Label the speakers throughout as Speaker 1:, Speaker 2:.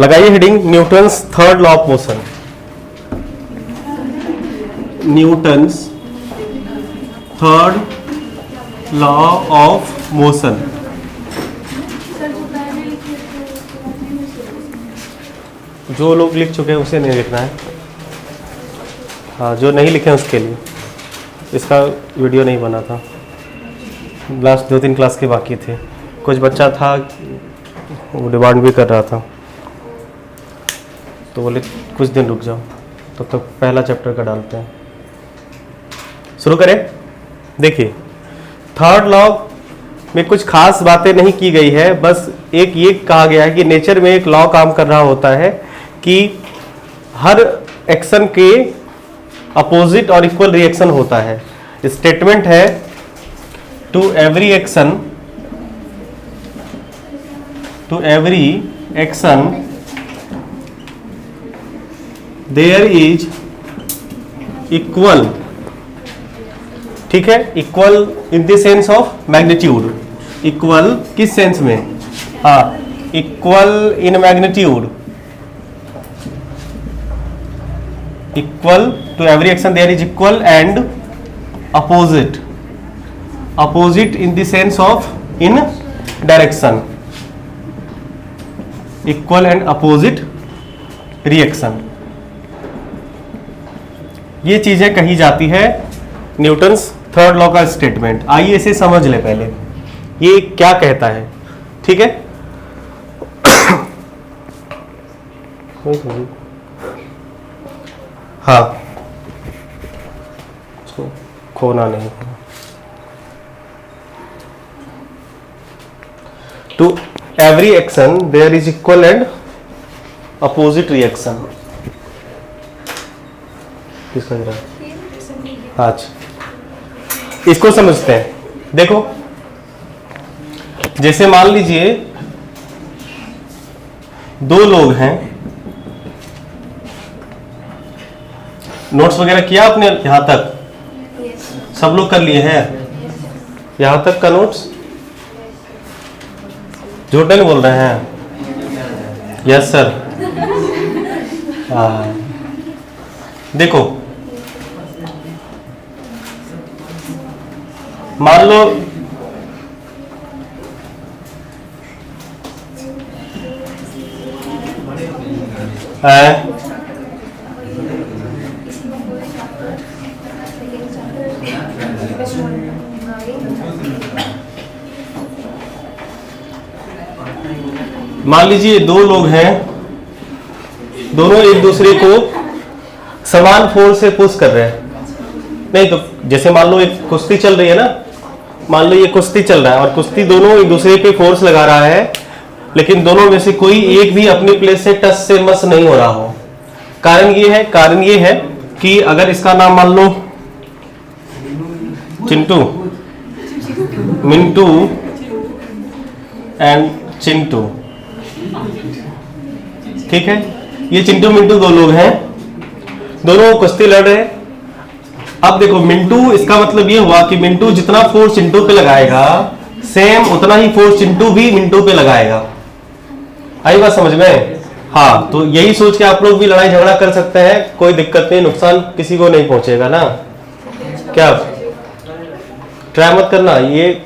Speaker 1: लगाइए heading Newton's third law of motion. Newton's third law of motion. जो लोग लिख चुके हैं उसे नहीं लिखना है, हाँ जो नहीं लिखे हैं उसके लिए। इसका वीडियो नहीं बना था, लास्ट 2-3 क्लास के बाकी थे। कुछ बच्चा था वो डिमांड भी कर रहा था, तो बोले कुछ दिन रुक जाओ, तब तक पहला चैप्टर का डालते हैं। शुरू करें। देखिए थर्ड लॉ में कुछ खास बातें नहीं की गई है, बस एक ये कहा गया है कि नेचर में एक लॉ काम कर रहा होता है कि हर एक्शन के अपोजिट और इक्वल रिएक्शन होता है। स्टेटमेंट है to every action there is equal, ठीक है, equal in the sense of magnitude. Equal किस सेंस में? हाँ, equal in magnitude. Equal to every action there is equal and opposite in the sense of in direction. Equal and opposite reaction, ये चीजें कही जाती है न्यूटन्स थर्ड लॉ का statement. आइए इसे समझ ले पहले, ये क्या कहता है, ठीक है। हाँ, इसको खोना नहीं। To every action there is equal and opposite reaction. किसका जरा आज इसको समझते हैं। देखो जैसे मान लीजिए दो लोग हैं, नोट्स वगैरह किया आपने यहां तक? सब लोग कर लिए हैं यहां तक का नोट्स? झूठ नहीं बोल रहे हैं? Yes sir. हाँ देखो, मान लो मान लीजिए दो लोग हैं, दोनों एक दूसरे को समान फोर्स से पुश कर रहे हैं। नहीं तो जैसे मान लो एक कुश्ती चल रही है ना, मान लो ये कुश्ती चल रहा है और कुश्ती दोनों एक दूसरे पे फोर्स लगा रहा है, लेकिन दोनों में से कोई एक भी अपनी प्लेस से टच से मस नहीं हो रहा हो। कारण ये है कि अगर इसका नाम मान लो चिंटू, मिंटू एंड चिंटू, ठीक है, ये चिंटू मिंटू दो लोग हैं, दोनों कुश्ती लड़ रहे हैं। अब देखो मिंटू, इसका मतलब ये हुआ कि मिंटू जितना फोर्स चिंटू पे लगाएगा सेम उतना ही फोर्स चिंटू भी मिंटू पे लगाएगा। आई बात समझ में? हाँ, तो यही सोच के आप लोग भी लड़ाई झगड़ा कर सकते हैं, कोई दिक्कत नहीं, नुकसान किसी को नहीं पहुंचेगा ना। क्या ट्राई मत करना, ये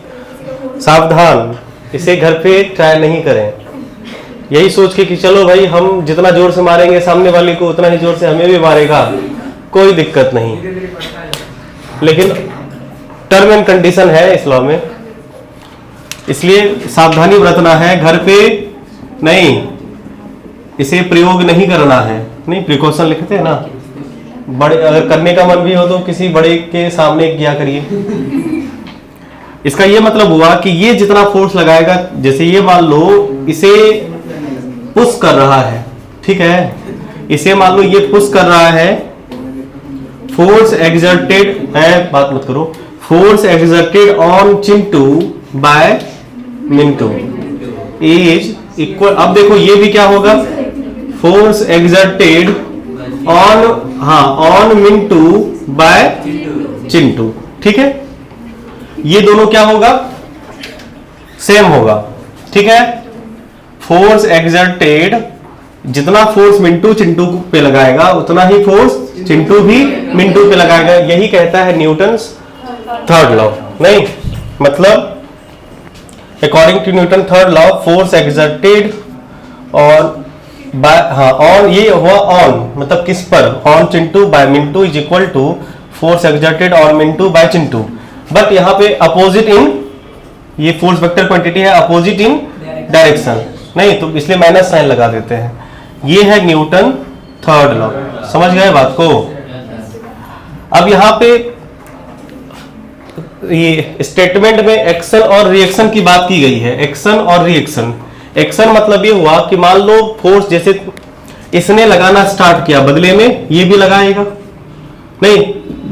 Speaker 1: सावधान, इसे घर पे ट्राई नहीं करें। यही सोच के कि चलो भाई हम जितना जोर से मारेंगे सामने वाले को उतना ही जोर से हमें भी मारेगा, कोई दिक्कत नहीं। लेकिन टर्म एंड कंडीशन है इस लॉ में, इसलिए सावधानी बरतना है, घर पे नहीं, इसे प्रयोग नहीं करना है। नहीं, प्रिकॉशन लिखते हैं ना, बड़े अगर करने का मन भी हो तो किसी बड़े के सामने किया करिए। इसका ये मतलब हुआ कि ये जितना फोर्स लगाएगा, जैसे ये मान लो इसे पुश कर रहा है, ठीक है, इसे मान लो ये पुश कर रहा है, फोर्स एक्सर्टेड है, बात मत करो, force exerted on Chintu by Mintu is equal. अब देखो ये भी क्या होगा, force exerted on Mintu by Chintu, ठीक है, ये दोनों क्या होगा, सेम होगा, ठीक है। फोर्स एक्सर्टेड, जितना फोर्स मिंटू चिंटू पे लगाएगा उतना ही फोर्स चिंटू भी मिंटू पे लगाएगा। यही कहता है न्यूटन्स थर्ड लॉ। नहीं मतलब according to Newton third law, force exerted और ऑन, ये हुआ ऑन मतलब किस पर, on Chintu by Mintu is equal to force exerted on Mintu by Chintu. But यहाँ पे अपोजिट इन, ये फोर्स वेक्टर क्वांटिटी है, अपोजिट इन डायरेक्शन, नहीं तो इसलिए माइनस साइन लगा देते हैं। ये है न्यूटन थर्ड लॉ। समझ गए बात को? अब यहाँ पे ये स्टेटमेंट में एक्शन और रिएक्शन की बात की गई है। एक्शन और रिएक्शन, एक्शन मतलब ये हुआ कि मान लो फोर्स जैसे इसने लगाना स्टार्ट किया, बदले में ये भी लगाएगा। नहीं,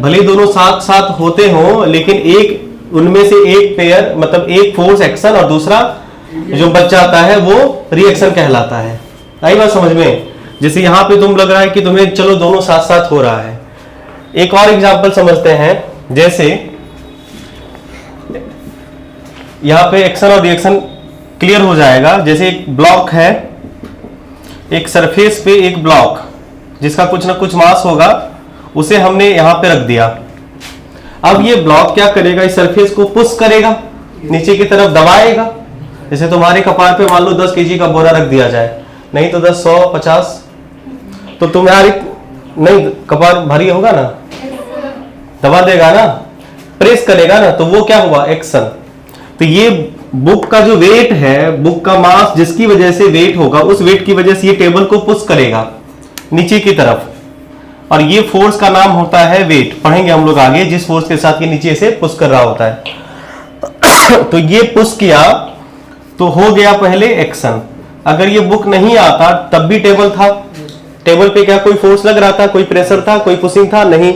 Speaker 1: भले दोनों साथ साथ होते हो लेकिन एक उनमें से एक पेयर मतलब एक फोर्स एक्शन और दूसरा जो बच जाता है वो रिएक्शन कहलाता है। आई बात समझ में? जैसे यहां पे तुम लग रहा है कि तुम्हें चलो दोनों साथ साथ हो रहा है। एक और एग्जांपल समझते हैं। जैसे यहां पे एक्शन और रिएक्शन क्लियर हो जाएगा। जैसे एक ब्लॉक है, एक सरफेस पे एक ब्लॉक जिसका कुछ ना कुछ मास होगा, उसे हमने यहां पे रख दिया। अब ये ब्लॉक क्या करेगा, इस सरफेस को पुश करेगा, नीचे की तरफ दबाएगा। जैसे तुम्हारे कपार पे मान लो 10 केजी का बोरा रख दिया जाए, नहीं तो 10, 100, 50, तो तुम्हारी नहीं कपार भारी होगा ना, दबा देगा ना, प्रेस करेगा ना, तो वो क्या हुआ, एक्शन। तो ये बुक का जो वेट है, बुक का मास जिसकी वजह से वेट होगा, उस वेट की वजह से ये टेबल को पुश करेगा नीचे की तरफ, और ये फोर्स का नाम होता है वेट। पढ़ेंगे हम लोग आगे, जिस फोर्स के साथ ये नीचे से पुश कर रहा होता है। तो ये पुश किया तो हो गया पहले एक्शन। अगर ये बुक नहीं आता तब भी टेबल था, टेबल पे क्या कोई फोर्स लग रहा था, कोई प्रेशर था, कोई पुशिंग था? नहीं।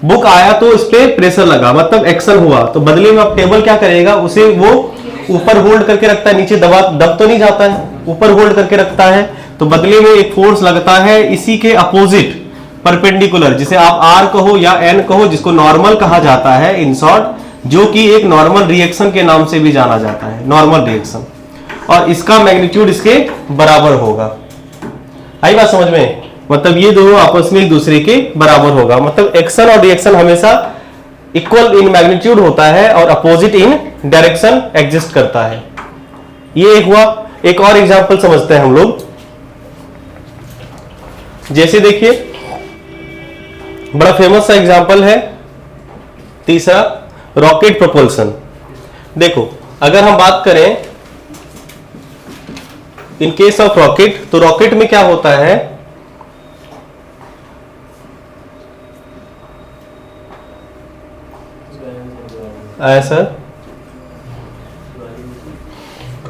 Speaker 1: बुक आया तो इस पे प्रेशर लगा, मतलब एक्शन हुआ। तो बदले में अब टेबल क्या करेगा, उसे वो ऊपर होल्ड करके रखता है, नीचे दब तो नहीं जाता है, ऊपर होल्ड करके रखता है। तो बदले में एक फोर्स लगता है इसी के अपोजिट परपेंडिकुलर, जिसे आप आर कहो या एन कहो, जिसको नॉर्मल कहा जाता है इन शॉर्ट, जो कि एक नॉर्मल रिएक्शन के नाम से भी जाना जाता है, नॉर्मल रिएक्शन। और इसका मैग्नीट्यूड इसके बराबर होगा। आई बात समझ में? मतलब ये दोनों आपस में एक दूसरे के बराबर होगा। मतलब एक्शन और रिएक्शन हमेशा इक्वल इन मैग्नीट्यूड होता है और अपोजिट इन डायरेक्शन एग्जिस्ट करता है। ये एक हुआ। एक और एग्जांपल समझते हैं हम लोग। जैसे देखिए, बड़ा फेमस सा एग्जांपल है तीसरा, रॉकेट प्रोपल्सन। देखो, अगर हम बात करें इन केस ऑफ रॉकेट, तो रॉकेट में क्या होता है, ऐसा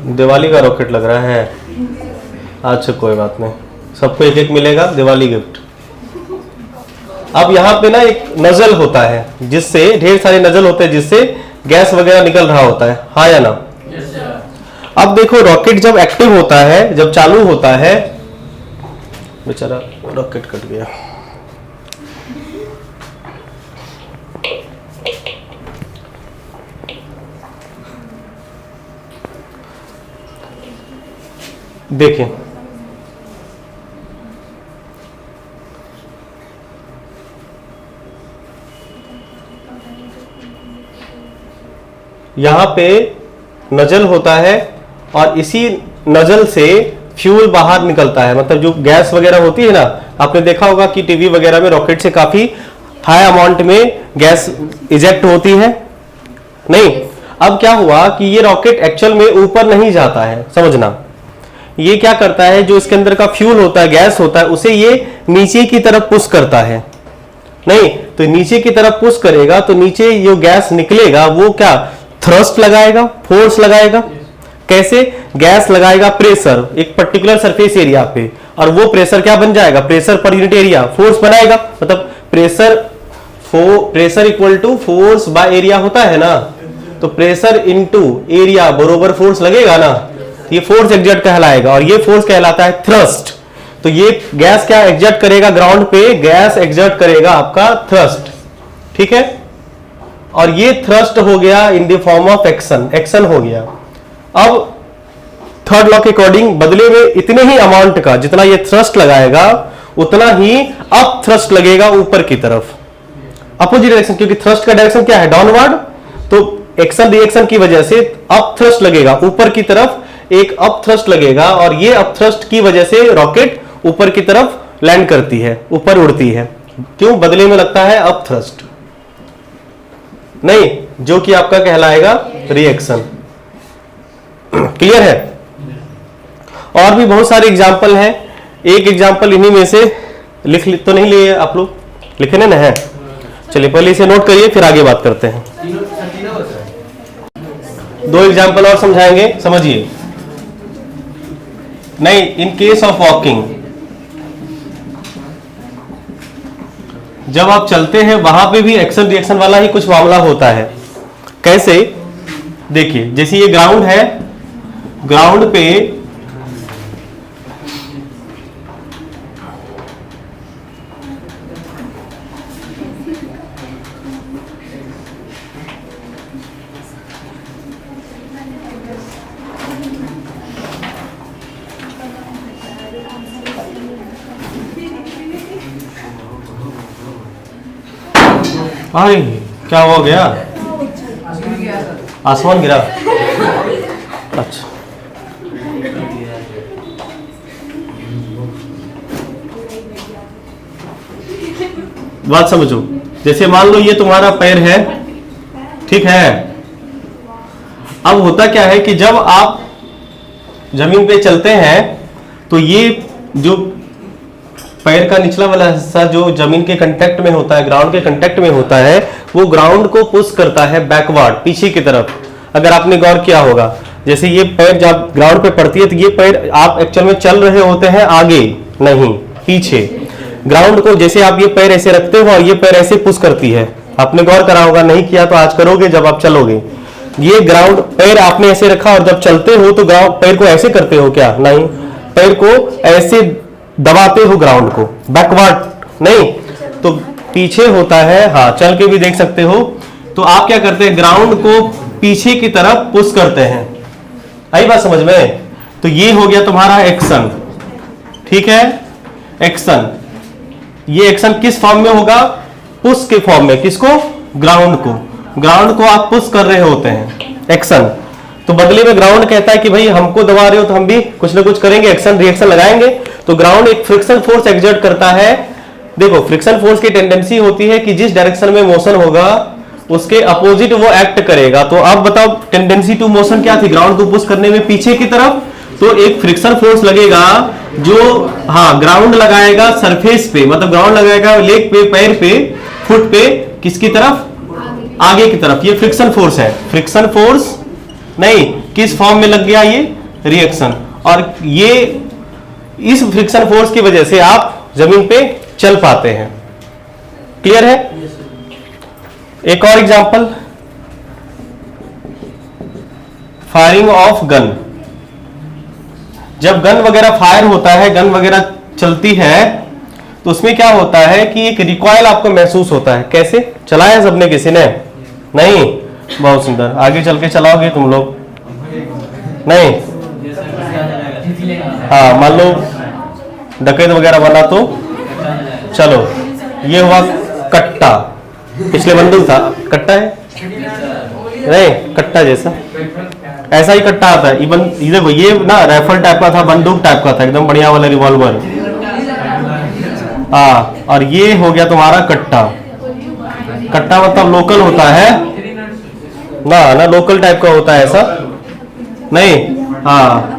Speaker 1: दिवाली का रॉकेट लग रहा है। अच्छा कोई बात नहीं, सबको एक एक मिलेगा दिवाली गिफ्ट। अब यहाँ पे ना एक नजल होता है, जिससे ढेर सारे नजल होते हैं, जिससे गैस वगैरह निकल रहा होता है, हाँ या ना? अब देखो, रॉकेट जब एक्टिव होता है, जब चालू होता है, बेचारा रॉकेट कट गया। देखिए, यहां पे नजल होता है और इसी नजल से फ्यूल बाहर निकलता है। मतलब जो गैस वगैरह होती है ना, आपने देखा होगा कि टीवी वगैरह में रॉकेट से काफी हाई अमाउंट में गैस इजेक्ट होती है। नहीं, अब क्या हुआ कि ये रॉकेट एक्चुअल में ऊपर नहीं जाता है, समझना। ये क्या करता है, जो इसके अंदर का फ्यूल होता है, गैस होता है, उसे ये नीचे की तरफ पुश करता है। नहीं तो नीचे की तरफ पुश करेगा तो नीचे जो गैस निकलेगा वो क्या, थ्रस्ट लगाएगा, फोर्स लगाएगा। कैसे? गैस लगाएगा प्रेशर एक पर्टिकुलर सरफेस एरिया पे, और वो प्रेशर क्या बन जाएगा, pressure per unit area force बनाएगा। मतलब pressure equal to force by area होता है ना, तो प्रेशर इनटू एरिया बरोबर फोर्स लगेगा ना, ये फोर्स एक्सर्ट कहलाएगा, और ये फोर्स कहलाता है थ्रस्ट। तो ये गैस क्या एक्सर्ट करेगा, ग्राउंड पे गैस एक्सर्ट करेगा आपका थ्रस्ट, ठीक है। और ये थ्रस्ट हो गया in the form of action, action हो गया। अब थर्ड लॉ के अकॉर्डिंग बदले में इतने ही अमाउंट का जितना ये थ्रस्ट लगाएगा उतना ही अप थ्रस्ट लगेगा ऊपर की तरफ, अपोजिट डायरेक्शन, क्योंकि थ्रस्ट का डायरेक्शन क्या है, डाउनवर्ड। तो एक्शन रिएक्शन की वजह से अप थ्रस्ट लगेगा ऊपर की तरफ, एक अप थ्रस्ट लगेगा और ये अप थ्रस्ट की वजह से रॉकेट ऊपर की तरफ लैंड करती है, ऊपर उड़ती है। क्यों? बदले में लगता है अप थ्रस्ट, नहीं, जो कि आपका कहलाएगा रिएक्शन। क्लियर है? और भी बहुत सारे एग्जाम्पल हैं। एक एग्जाम्पल इन्हीं में से लिख तो नहीं लिए आप लोग, लिखने ना है? चलिए पहले इसे नोट करिए, फिर आगे बात करते हैं। दो एग्जाम्पल और समझाएंगे, समझिए। नहीं, इन केस ऑफ वॉकिंग, जब आप चलते हैं वहां पे भी एक्शन रिएक्शन वाला ही कुछ मामला होता है। कैसे? देखिए, जैसे ये ग्राउंड है, ग्राउंड पे अरे क्या हो गया? आसमान गिरा? अच्छा, बात समझो। जैसे मान लो ये तुम्हारा पैर है, ठीक है। अब होता क्या है कि जब आप जमीन पे चलते हैं तो ये जो पैर का निचला वाला हिस्सा जो जमीन के कांटेक्ट में होता है, ग्राउंड के कांटेक्ट में होता है, वो ग्राउंड को पुश करता है बैकवर्ड, पीछे की तरफ। अगर आपने गौर किया होगा, जैसे ये पैर जब ग्राउंड पे पड़ती है तो ये पैर आप एक्चुअल में चल रहे होते हैं आगे, नहीं पीछे। ग्राउंड को जैसे आप ये पैर ऐसे रखते हो और ये पैर ऐसे पुश करती है, आपने गौर करा होगा, नहीं किया तो आज करोगे जब आप चलोगे। ये ग्राउंड पैर आपने ऐसे रखा और जब चलते हो तो ग्राउंड पैर को ऐसे करते हो क्या? नहीं, पैर को ऐसे दबाते हो ग्राउंड को, बैकवर्ड नहीं, तो पीछे होता है। हाँ, चल के भी देख सकते हो। तो आप क्या करते हैं, ग्राउंड को पीछे की तरफ पुश करते हैं। आई बात समझ में? तो ये हो गया तुम्हारा एक्शन, ठीक है, एक्शन। ये एक्शन किस फॉर्म में होगा? पुश के फॉर्म में। किसको? ग्राउंड को। ग्राउंड को आप पुश कर रहे होते हैं, एक्शन। तो बदले में ग्राउंड कहता है कि भाई हमको दबा रहे हो तो हम भी कुछ ना कुछ करेंगे, एक्शन रिएक्शन लगाएंगे। तो ग्राउंड एक फ्रिक्शन फोर्स एक्सर्ट करता है। देखो, फ्रिक्शन फोर्स की टेंडेंसी होती है कि जिस डायरेक्शन में मोशन होगा उसके अपोजिट वो एक्ट करेगा। तो अब बताओ, टेंडेंसी टू मोशन क्या थी? ग्राउंड को पुश करने में पीछे की तरफ। तो एक फ्रिक्शन फोर्स लगेगा जो, हाँ, ग्राउंड लगाएगा सरफेस पे, मतलब ग्राउंड लगाएगा लेग पे, पैर पे, फुट पे, किसकी तरफ? आगे की तरफ। ये फ्रिक्शन फोर्स है। फ्रिक्शन फोर्स नहीं, किस फॉर्म में लग गया? ये रिएक्शन। और ये इस फ्रिक्शन फोर्स की वजह से आप जमीन पे चल पाते हैं। क्लियर है? एक और एग्जांपल, फायरिंग ऑफ गन। जब गन वगैरह फायर होता है, गन वगैरह चलती है, तो उसमें क्या होता है कि एक रिकॉइल आपको महसूस होता है। कैसे? चलाया सबने किसी ने? नहीं? बहुत सुंदर। आगे चल के चलाओगे तुम लोग? नहीं? हाँ, मान लो डकैत वगैरह बना तो चलो। ये हुआ कट्टा, पिछले बंदूक था, कट्टा है नहीं, कट्टा जैसा, ऐसा ही कट्टा आता है। इवन देखो, ये ना राइफल टाइप का था, बंदूक टाइप का था, एकदम बढ़िया वाला रिवॉल्वर। हाँ, और ये हो गया तुम्हारा कट्टा। कट्टा मतलब लोकल होता है ना लोकल टाइप का होता है, ऐसा नहीं। हाँ,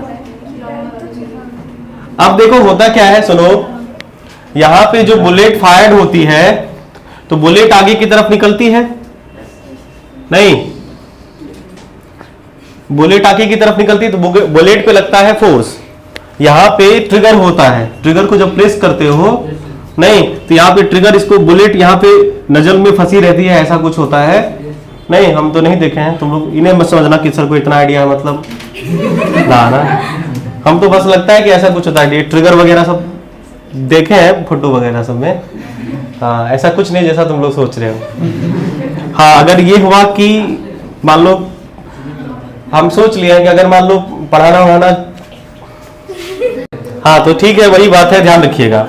Speaker 1: अब देखो होता क्या है, सुनो। यहां पे जो बुलेट फायर्ड होती है तो बुलेट आगे की तरफ निकलती है, नहीं? बुलेट आगे की तरफ निकलती है तो बुलेट पे लगता है फोर्स। यहां पे ट्रिगर होता है, ट्रिगर को जब प्रेस करते हो, नहीं, तो यहाँ पे ट्रिगर, इसको बुलेट यहाँ पे नजल में फंसी रहती है, ऐसा कुछ होता है। नहीं, हम तो नहीं देखे हैं, तुम लोग इन्हें मत समझना कि सर को इतना आइडिया है, मतलब ना, हम तो बस लगता है कि ऐसा कुछ होता है। ट्रिगर वगैरह सब देखे हैं फोटो वगैरह सब में। हाँ, ऐसा कुछ नहीं जैसा तुम लोग सोच रहे हो। हाँ, अगर ये हुआ कि मान लो हम सोच लिया कि अगर मान लो पढ़ाना वढ़ाना हाँ तो ठीक है, वही बात है, ध्यान रखिएगा।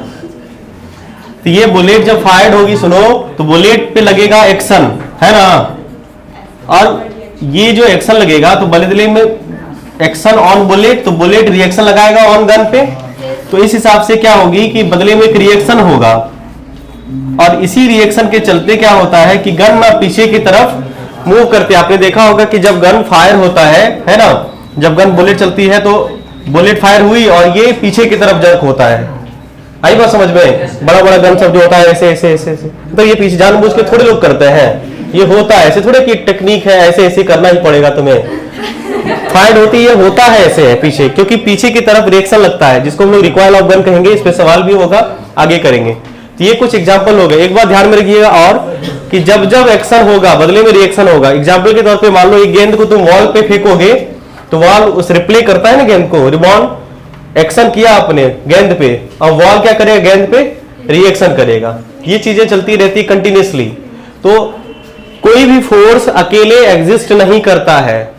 Speaker 1: तो ये बुलेट जब फायर्ड होगी, सुनो, तो बुलेट पे लगेगा एक्शन, है ना, और ये जो एक्शन लगेगा तो बदले में एक्शन ऑन बुलेट, तो बुलेट रिएक्शन लगाएगा ऑन गन पे, तो इस हिसाब से क्या होगी कि बदले में एक रिएक्शन होगा, और इसी रिएक्शन के चलते क्या होता है कि गन ना पीछे की तरफ मूव करते। आपने देखा होगा कि जब गन फायर होता है ना, जब गन बुलेट चलती है तो बुलेट फायर हुई और ये पीछे की तरफ जर्क होता है। आई बात समझ में? बड़ा बड़ा गन सब जो होता है ऐसे ऐसे ऐसे ऐसे, तो ये पीछे जानबूझ के थोड़े लोग करते हैं, ये होता है ऐसे, थोड़े की टेक्निक है, ऐसे ऐसे करना ही पड़ेगा तुम्हें। फायर होती है, होता है ऐसे है पीछे, क्योंकि पीछे की तरफ रिएक्शन लगता है, जिसको हम लोग रिकॉइल ऑफ गन कहेंगे। इस पे सवाल भी होगा, आगे करेंगे। तो ये कुछ एग्जांपल हो गए, एक बात ध्यान में रखिएगा, और कि जब जब एक्शन होगा बदले में रिएक्शन होगा। एग्जांपल के तौर पे मान लो एक गेंद को तुम वॉल पे फेंकोगे, तो वॉल उस रिप्ले करता है ना गेंद को, रिबाउंड एक्शन किया आपने गेंद पे, और वॉल क्या करेगा, गेंद पे रिएक्शन करेगा। ये चीजें चलती रहती कंटिन्यूसली। तो कोई भी फोर्स अकेले एग्जिस्ट नहीं करता है,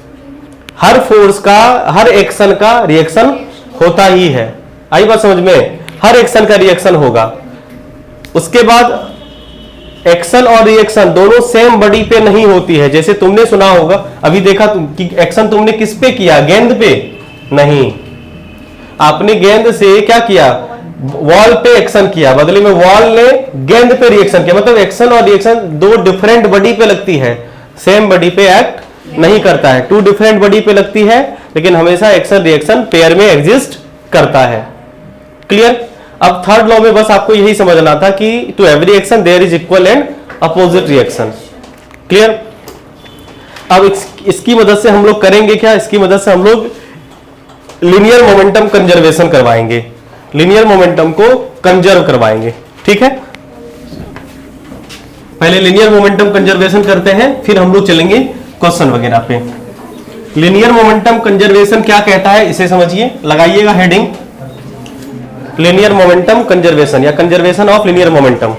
Speaker 1: हर फोर्स का, हर एक्शन का रिएक्शन होता ही है। आई बात समझ में? हर एक्शन का रिएक्शन होगा। उसके बाद एक्शन और रिएक्शन दोनों सेम बॉडी पे नहीं होती है। जैसे तुमने सुना होगा, अभी देखा कि एक्शन तुमने किस पे किया, गेंद पे नहीं, आपने गेंद से क्या किया, वॉल पे एक्शन किया, बदले में वॉल ने गेंद पे रिएक्शन किया। मतलब एक्शन और रिएक्शन दो डिफरेंट बॉडी पे लगती है, सेम बॉडी पे एक्ट नहीं करता है। टू डिफरेंट बॉडी पे लगती है, लेकिन हमेशा एक्शन रिएक्शन पेयर में एग्जिस्ट करता है। क्लियर? अब थर्ड लॉ में बस आपको यही समझना था कि to every action there is equal and opposite reaction. Clear? अब इसकी मदद से हम लोग करेंगे क्या, इसकी मदद से हम लोग लीनियर मोमेंटम कंजर्वेशन करवाएंगे, लीनियर मोमेंटम को कंजर्व करवाएंगे। ठीक है, पहले लीनियर मोमेंटम कंजर्वेशन करते हैं, फिर हम लोग चलेंगे क्वेश्चन वगैरह पे। लीनियर मोमेंटम कंजर्वेशन क्या कहता है, इसे समझिए, लगाइएगा हेडिंग, लीनियर मोमेंटम कंजर्वेशन या कंजर्वेशन ऑफ लीनियर मोमेंटम,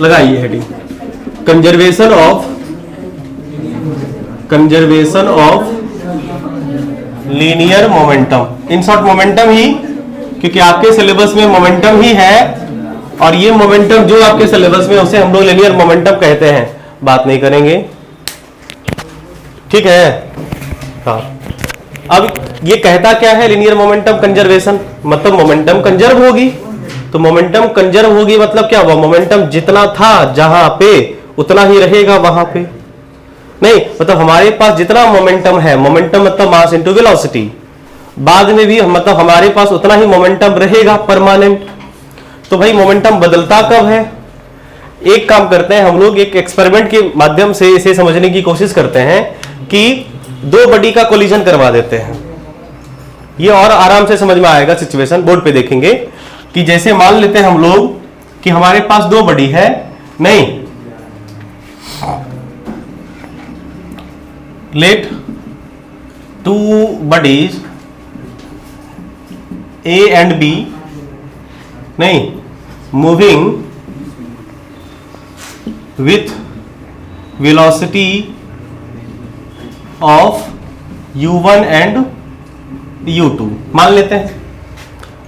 Speaker 1: लगाइए heading, conservation of linear momentum. In short momentum ही, क्योंकि आपके सिलेबस में मोमेंटम ही है, और ये मोमेंटम जो आपके सिलेबस में उसे हम लोग लीनियर मोमेंटम कहते हैं। बात नहीं करेंगे, ठीक है। हाँ, अब ये कहता क्या है लीनियर मोमेंटम कंजर्वेशन, मतलब मोमेंटम कंजर्व होगी। तो मोमेंटम कंजर्व होगी मतलब क्या हुआ, मोमेंटम जितना था जहां पे उतना ही रहेगा वहां पे। नहीं, मतलब हमारे पास जितना मोमेंटम है, मोमेंटम मतलब मास इनटू वेलोसिटी, बाद में भी मतलब हमारे पास उतना ही मोमेंटम रहेगा परमानेंट। तो भाई मोमेंटम बदलता कब है? एक काम करते हैं हम लोग, एक एक्सपेरिमेंट के माध्यम से इसे समझने की कोशिश करते हैं कि दो बॉडी का कोलिजन करवा देते हैं। ये और आराम से समझ में आएगा सिचुएशन, बोर्ड पे देखेंगे कि जैसे मान लेते हैं हम लोग कि हमारे पास दो बॉडी है, नहीं, let two bodies A and B, नहीं, moving with velocity of u1 and u2। मान लेते हैं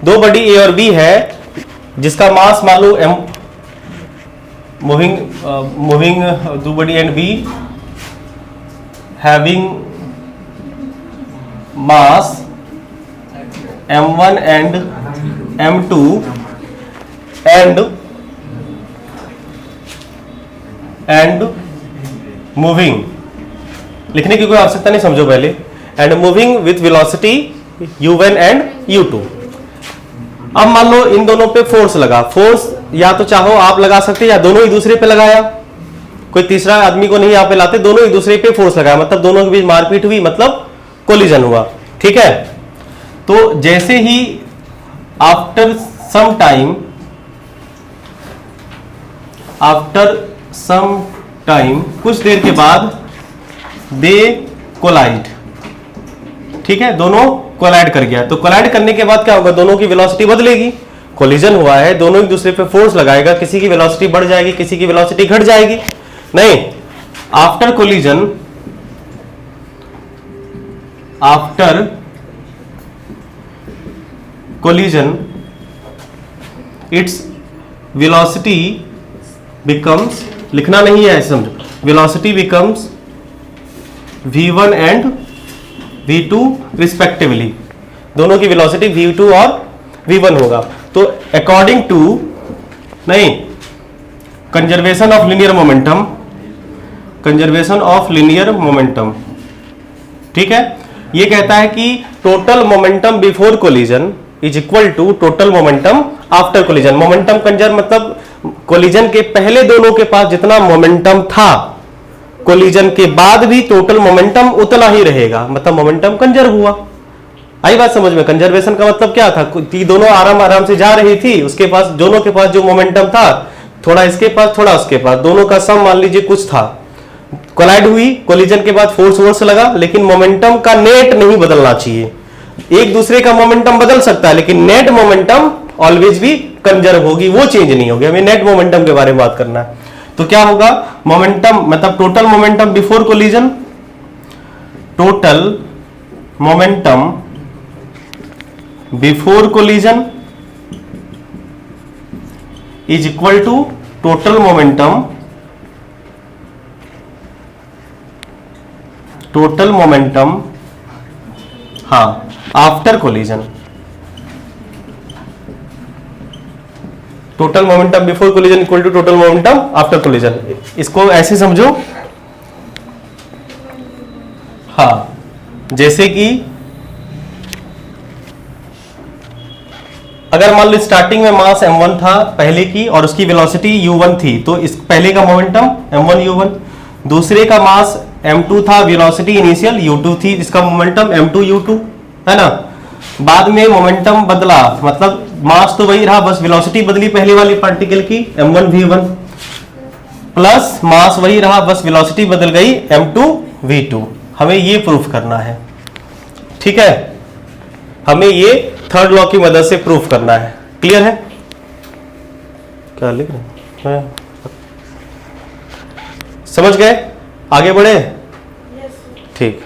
Speaker 1: दो बॉडी ए और बी है, जिसका मास मान लो m, मूविंग दो body and be having mass m1 and m2 and moving, लिखने की कोई आवश्यकता नहीं, समझो पहले, and moving with velocity u1 and u2। अब मान लो इन दोनों पे फोर्स लगा, फोर्स या तो चाहो आप लगा सकते या दोनों एक दूसरे पे लगाया, कोई तीसरा आदमी को नहीं यहाँ पे लाते, दोनों एक दूसरे पे फोर्स लगाया, मतलब दोनों के बीच मारपीट हुई, मतलब कोलिजन हुआ। ठीक है, तो जैसे ही आफ्टर सम टाइम कुछ देर के बाद दे कोलाइड, ठीक है, दोनों कोलाइड कर गया। तो कोलाइड करने के बाद क्या होगा, दोनों की वेलोसिटी बदलेगी, कोलिजन हुआ है, दोनों एक दूसरे पे फोर्स लगाएगा, किसी की वेलोसिटी बढ़ जाएगी, किसी की वेलोसिटी घट जाएगी। नहीं, after collision, collision, its velocity becomes, लिखना नहीं है, समझो, velocity becomes v1 and v2 respectively, दोनों की velocity v2 और v1 होगा। तो according to, नहीं, conservation of linear momentum, conservation of linear momentum, ठीक है, ये कहता है कि total momentum before collision is equal to total momentum after collision. Momentum conserve मतलब कोलिजन के पहले दोनों के पास जितना मोमेंटम था, कोलिजन के बाद भी टोटल मोमेंटम उतना ही रहेगा, मतलब मोमेंटम कंजर्व हुआ। आई बात समझ में? कंजर्वेशन का मतलब क्या था कि दोनों आराम आराम से जा रही थी, उसके पास, दोनों के पास जो मोमेंटम था, थोड़ा इसके पास थोड़ा उसके पास, दोनों का सम मान लीजिए कुछ था, कोलाइड हुई, कोलिजन के बाद फोर्स लगा, लेकिन मोमेंटम का नेट नहीं बदलना चाहिए। एक दूसरे का मोमेंटम बदल सकता है, लेकिन नेट मोमेंटम ऑलवेज भी कंजर्व होगी, वो चेंज नहीं होगी। हमें नेट मोमेंटम के बारे में बात करना है। तो क्या होगा? मोमेंटम मतलब total momentum before collision, total momentum before collision is equal to total momentum हाँ after collision. Total momentum before collision equal to total momentum after collision. इसको ऐसे समझो, हाँ, जैसे कि अगर मान लो स्टार्टिंग में मास m1 था पहले की और उसकी वेलोसिटी u1 थी, तो इस पहले का मोमेंटम m1 u1, दूसरे का मास m2 था, वेलोसिटी इनिशियल u2 थी, इसका मोमेंटम m2 u2 है ना। बाद में मोमेंटम बदला, मतलब मास तो वही रहा, बस वेलोसिटी बदली पहले वाली पार्टिकल की m1 v1, प्लस मास वही रहा, बस वेलोसिटी बदल गई m2 v2। हमें ये प्रूफ करना है, ठीक है, हमें ये थर्ड लॉ की मदद से प्रूफ करना है। क्लियर है? क्या लिख रहे हैं? समझ गए? आगे बढ़े? ठीक।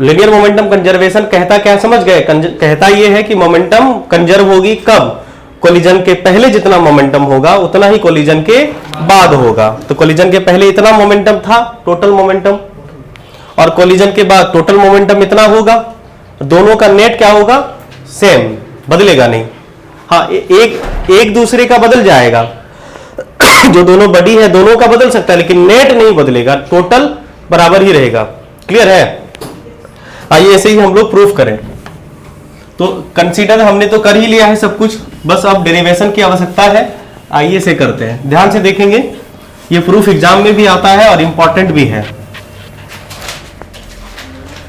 Speaker 1: लिनियर मोमेंटम कंजर्वेशन कहता क्या, समझ गए? कहता यह है कि मोमेंटम कंजर्व होगी कब? कोलिजन के पहले जितना मोमेंटम होगा उतना ही कोलिजन के बाद होगा। तो कोलिजन के पहले इतना मोमेंटम था टोटल मोमेंटम, और कोलिजन के बाद टोटल मोमेंटम इतना होगा, दोनों का नेट क्या होगा? सेम, बदलेगा नहीं। हाँ, एक दूसरे का बदल जाएगा, जो दोनों बड़ी है दोनों का बदल सकता है, लेकिन नेट नहीं बदलेगा, टोटल बराबर ही रहेगा। क्लियर है? आइए ऐसे ही हम लोग प्रूफ करें। तो कंसीडर हमने तो कर ही लिया है सब कुछ, बस अब डेरिवेशन की आवश्यकता है। आइए से करते हैं, ध्यान से देखेंगे, ये प्रूफ एग्जाम में भी आता है और इंपॉर्टेंट भी है।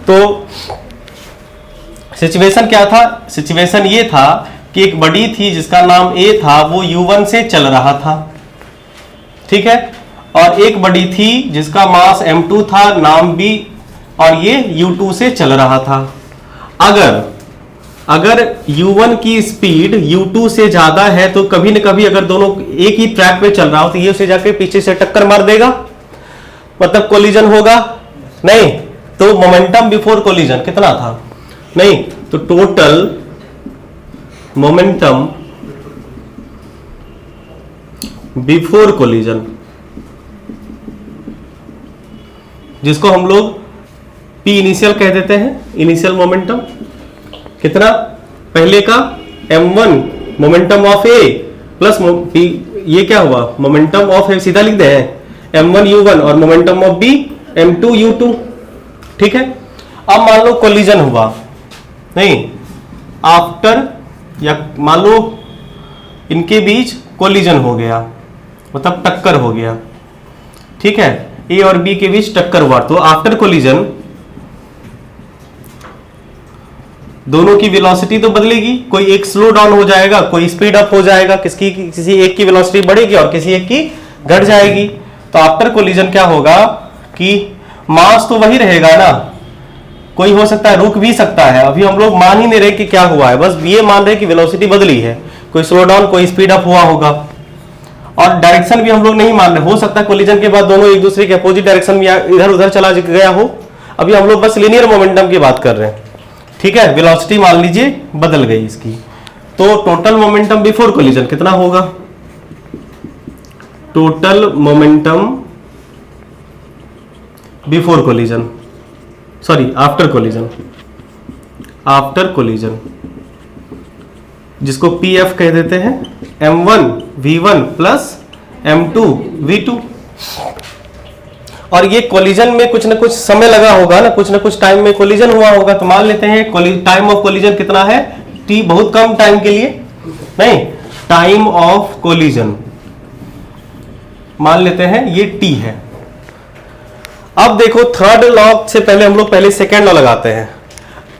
Speaker 1: तो सिचुएशन क्या था? सिचुएशन ये था कि एक बडी थी जिसका नाम A था, वो U1 से चल रहा था, ठीक है, और एक बडी थी जिसका मास M2 था, नाम B, और ये U2 से चल रहा था। अगर U1 की स्पीड U2 से ज्यादा है तो कभी न कभी अगर दोनों एक ही ट्रैक पे चल रहा हो तो ये उसे जाके पीछे से टक्कर मार देगा, मतलब कोलिजन होगा नहीं। तो मोमेंटम बिफोर कोलिजन कितना था? नहीं, तो टोटल मोमेंटम बिफोर कोलिजन, जिसको हम लोग P इनिशियल कह देते हैं, इनिशियल मोमेंटम कितना? पहले का m1 momentum of A plus P, ये क्या हुआ? मोमेंटम ऑफ A, सीधा लिख दे हैं m1 u1 और momentum of B m2 u2, ठीक है। अब मान लो कोलिजन हुआ, नहीं, आफ्टर, या मान लो इनके बीच कोलिजन हो गया, मतलब टक्कर हो गया, ठीक है, ए और बी के बीच टक्कर हुआ। तो आफ्टर कोलिजन दोनों की वेलोसिटी तो बदलेगी, कोई एक स्लो डाउन हो जाएगा, कोई स्पीड अप हो जाएगा, किसी एक की वेलोसिटी बढ़ेगी और किसी एक की घट जाएगी। तो आफ्टर कोलिजन क्या होगा कि मास तो वही रहेगा ना, कोई हो सकता है रुक भी सकता है, अभी हम लोग मान ही नहीं रहे कि क्या हुआ है, बस ये मान रहे कि वेलोसिटी बदली है, कोई स्लो डाउन कोई स्पीड अप हुआ होगा, और डायरेक्शन भी हम लोग नहीं मान रहे, हो सकता है कोलिजन के बाद दोनों एक दूसरे के अपोजिट डायरेक्शन में इधर उधर चला गया हो। अभी हम लोग बस लीनियर मोमेंटम की बात कर रहे हैं, ठीक है, वेलोसिटी मान लीजिए बदल गई इसकी, तो टोटल मोमेंटम बिफोर कोलिजन कितना होगा? Total momentum before collision, sorry after collision, after collision, जिसको पीएफ कह देते हैं, m1 v1 plus m2 v2। और ये कोलिजन में कुछ ना कुछ समय लगा होगा ना, कुछ ना कुछ टाइम में कोलिजन हुआ होगा, तो मान लेते हैं टाइम ऑफ कोलिजन कितना है? t, बहुत कम टाइम के लिए नहीं, टाइम ऑफ कोलिजन मान लेते हैं ये t है। अब देखो थर्ड लॉ से पहले हम लोग पहले सेकेंड लॉ लगाते हैं।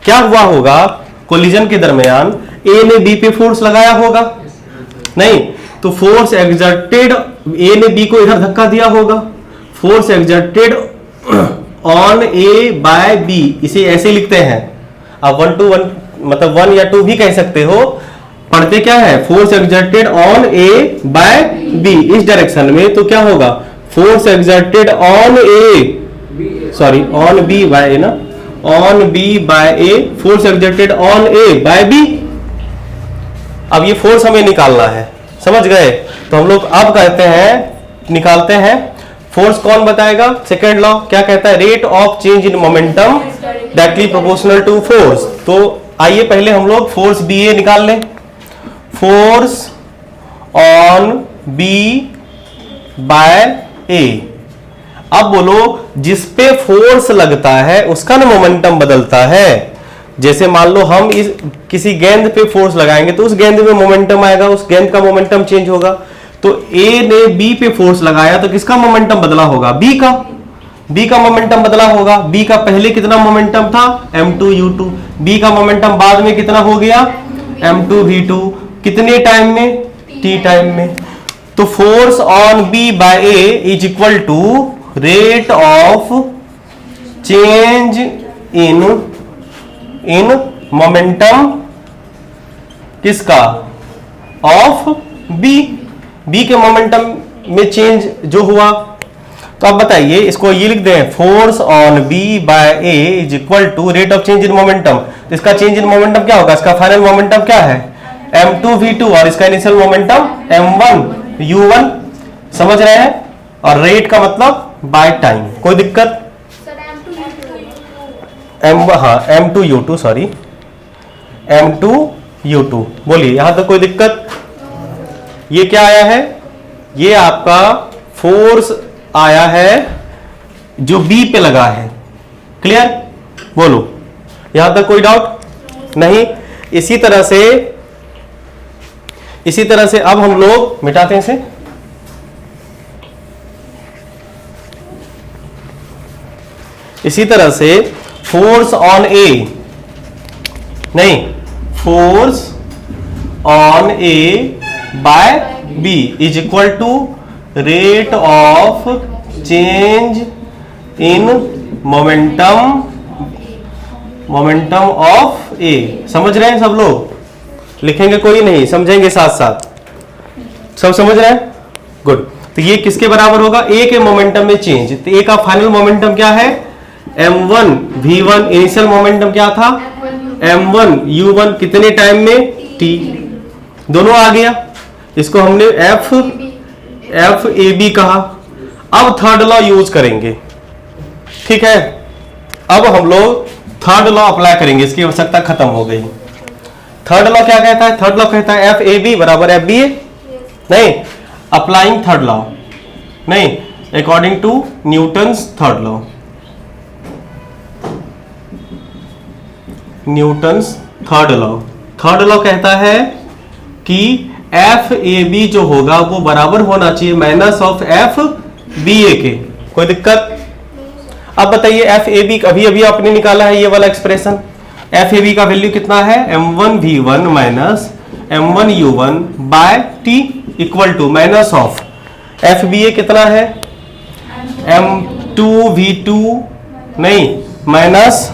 Speaker 1: क्या हुआ होगा? कोलिजन के दरमियान ए ने बी पे फोर्स लगाया होगा, नहीं तो फोर्स एक्सर्टेड, ए ने बी को इधर धक्का दिया होगा, force exerted on A by B, इसे ऐसे लिखते हैं। अब 1 to 1 मतलब 1 या 2 भी कह सकते हो, पढ़ते क्या है? Force exerted on A by B, इस डायरेक्शन में, तो क्या होगा? Force exerted on A, sorry on B by A ना, on B by A, force exerted on A by B. अब ये फोर्स हमें निकालना है, समझ गए? तो हम लोग अब कहते हैं, निकालते हैं फोर्स। कौन बताएगा? सेकेंड लॉ क्या कहता है? Rate of change in momentum directly proportional to force. तो आइए पहले हम लोग फोर्स बी ए निकाल लें। फोर्स ऑन बी बाय ए। अब बोलो, जिस पे फोर्स लगता है उसका ना मोमेंटम बदलता है। जैसे मान लो हम इस किसी गेंद पे फोर्स लगाएंगे तो उस गेंद में मोमेंटम आएगा, उस गेंद का मोमेंटम चेंज होगा। तो ए ने बी पे फोर्स लगाया तो किसका मोमेंटम बदला होगा? बी का, बी का मोमेंटम बदला होगा। बी का पहले कितना मोमेंटम था? m2 u2। बी का मोमेंटम बाद में कितना हो गया? m2 v2। कितने टाइम में? t टाइम में। तो force on B by A is equal to rate of change in momentum किसका? Of B. बी के मोमेंटम में चेंज जो हुआ। तो अब बताइए, इसको ये लिख दें, force on B by A is equal to rate of change in momentum. तो इसका चेंज इन मोमेंटम क्या होगा? इसका फाइनल मोमेंटम क्या है? m2 v2 और इसका इनिशियल मोमेंटम m1 u1। समझ रहे हैं? और रेट का मतलब बाय टाइम। कोई दिक्कत? m2 u2, sorry m2 u2। बोलिए, यहां तक कोई दिक्कत? ये क्या आया है? ये आपका फोर्स आया है जो बी पे लगा है। क्लियर? बोलो, यहां तक कोई डाउट नहीं? इसी तरह से अब हम लोग मिटाते हैं इसे। इसी तरह से फोर्स ऑन ए, नहीं, force on A by B is equal to rate of change in momentum of A. समझ रहे हैं सब लोग? लिखेंगे कोई नहीं, समझेंगे साथ साथ। सब समझ रहे हैं? गुड। तो ये किसके बराबर होगा? ए के मोमेंटम में चेंज। तो ए का फाइनल मोमेंटम क्या है? m1 v1। इनिशियल मोमेंटम क्या था? m1 u1। कितने टाइम में? t। दोनों आ गया। इसको हमने एफ ए बी कहा। अब थर्ड लॉ यूज करेंगे, ठीक है? अब हम लोग थर्ड लॉ अप्लाई करेंगे, इसकी आवश्यकता खत्म हो गई। थर्ड लॉ क्या कहता है? थर्ड लॉ कहता है एफ ए बी बराबर एफ बी ए। नहीं, अप्लाइंग थर्ड लॉ नहीं, according to Newton's third law. Newton's third law. Third law कहता है कि एफ ए बी जो होगा वो बराबर होना चाहिए माइनस ऑफ एफ बी ए के। कोई दिक्कत? अब बताइए, एफ ए बी अभी अभी आपने निकाला है ये वाला एक्सप्रेशन। एफ ए बी का वैल्यू कितना है? m1 v1 minus m1 u1 by t equal to minus of F B A कितना है? m2 v2 नहीं, minus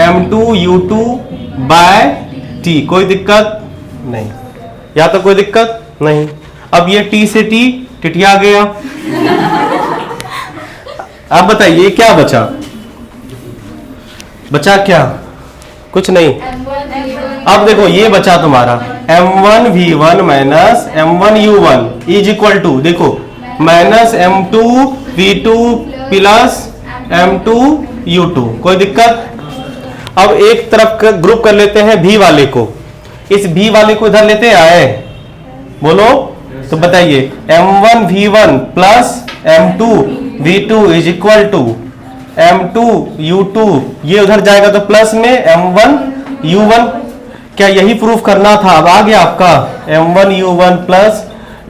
Speaker 1: m2 u2 bye t। कोई दिक्कत नहीं? या तो कोई दिक्कत नहीं? अब ये t से t टिटिया गया। अब बताइए क्या बचा? बचा क्या? कुछ नहीं। अब देखो ये बचा तुम्हारा m1v1 minus m1u1 is equal to, देखो माइनस m2v2 प्लस m2u2। कोई दिक्कत? अब एक तरफ ग्रुप कर लेते हैं v वाले को, इस v वाले को इधर लेते आए, बोलो तो बताइए m1v1 plus m2v2 is equal to m2u2, ये उधर जाएगा तो प्लस में m1u1। क्या यही प्रूफ करना था? अब आ गया आपका m1u1 प्लस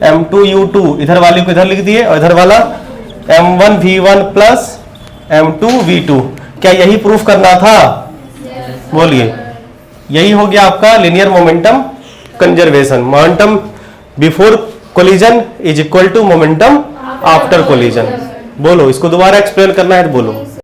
Speaker 1: m2u2, इधर वाले को इधर लिख दिए और इधर वाला m1v1 प्लस m2v2। क्या यही प्रूफ करना था? बोलिए, यही हो गया आपका linear momentum conservation. Momentum before collision is equal to momentum after collision. बोलो, इसको दोबारा एक्सप्लेन करना है तो बोलो।